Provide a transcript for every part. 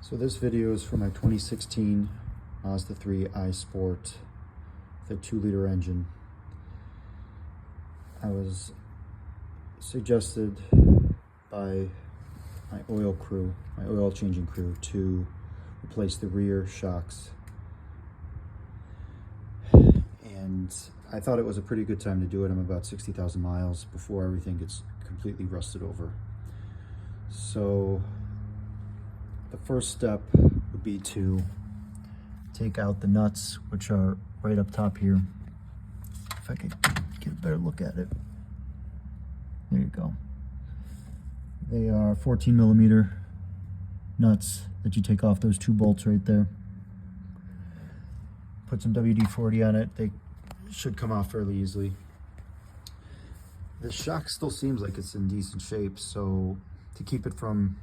So this video is for my 2016 Mazda 3 iSport, the 2-liter engine. I was suggested by my oil changing crew, to replace the rear shocks. And I thought it was a pretty good time to do it. I'm about 60,000 miles before everything gets completely rusted over. So the first step would be to take out the nuts, which are right up top here. If I could get a better look at it. There you go. They are 14 millimeter nuts that you take off those two bolts right there. Put some WD-40 on it. They should come off fairly easily. The shock still seems like it's in decent shape, so to keep it from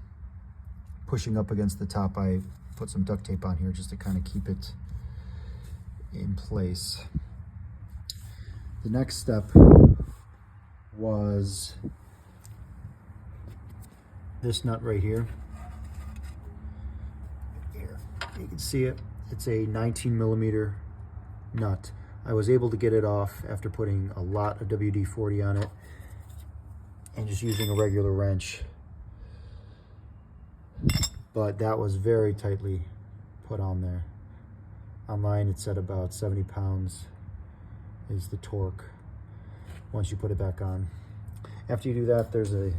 pushing up against the top, I put some duct tape on here just to kind of keep it in place. The next step was this nut right here. Here, you can see it. It's a 19 millimeter nut. I was able to get it off after putting a lot of WD-40 on it and just using a regular wrench. But that was very tightly put on there. Online it said about 70 pounds is the torque once you put it back on. After you do that, there's a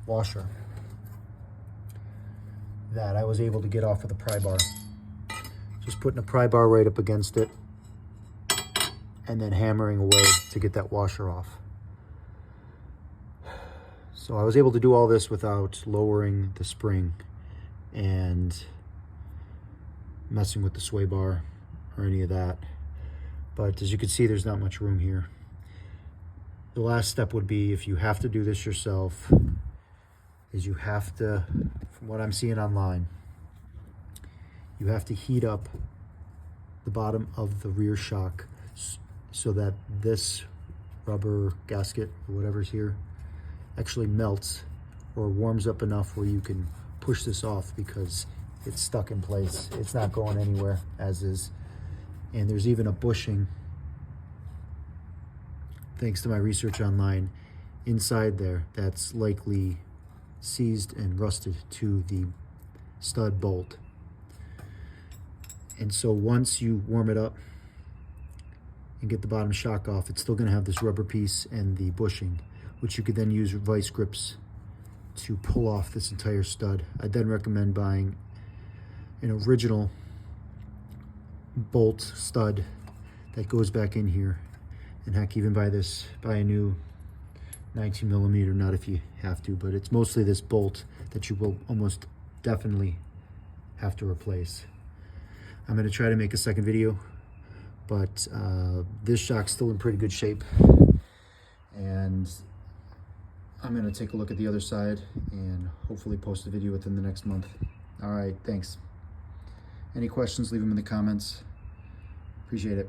washer that I was able to get off with a pry bar. Just putting a pry bar right up against it and then hammering away to get that washer off. So I was able to do all this without lowering the spring and messing with the sway bar or any of that. But as you can see, there's not much room here. The last step would be, if you have to do this yourself, is you have to, from what I'm seeing online, you have to heat up the bottom of the rear shock so that this rubber gasket or whatever's here actually melts or warms up enough where you can push this off, because it's stuck in place. It's not going anywhere as is. And there's even a bushing, thanks to my research online, inside there that's likely seized and rusted to the stud bolt. And so once you warm it up and get the bottom shock off, it's still going to have this rubber piece and the bushing, which you could then use vice grips to pull off this entire stud. I'd then recommend buying an original bolt stud that goes back in here, and heck, even buy a new 19 millimeter nut if you have to, but it's mostly this bolt that you will almost definitely have to replace. I'm going to try to make a second video, but this shock's still in pretty good shape, and I'm going to take a look at the other side and hopefully post a video within the next month. All right, thanks. Any questions, leave them in the comments. Appreciate it.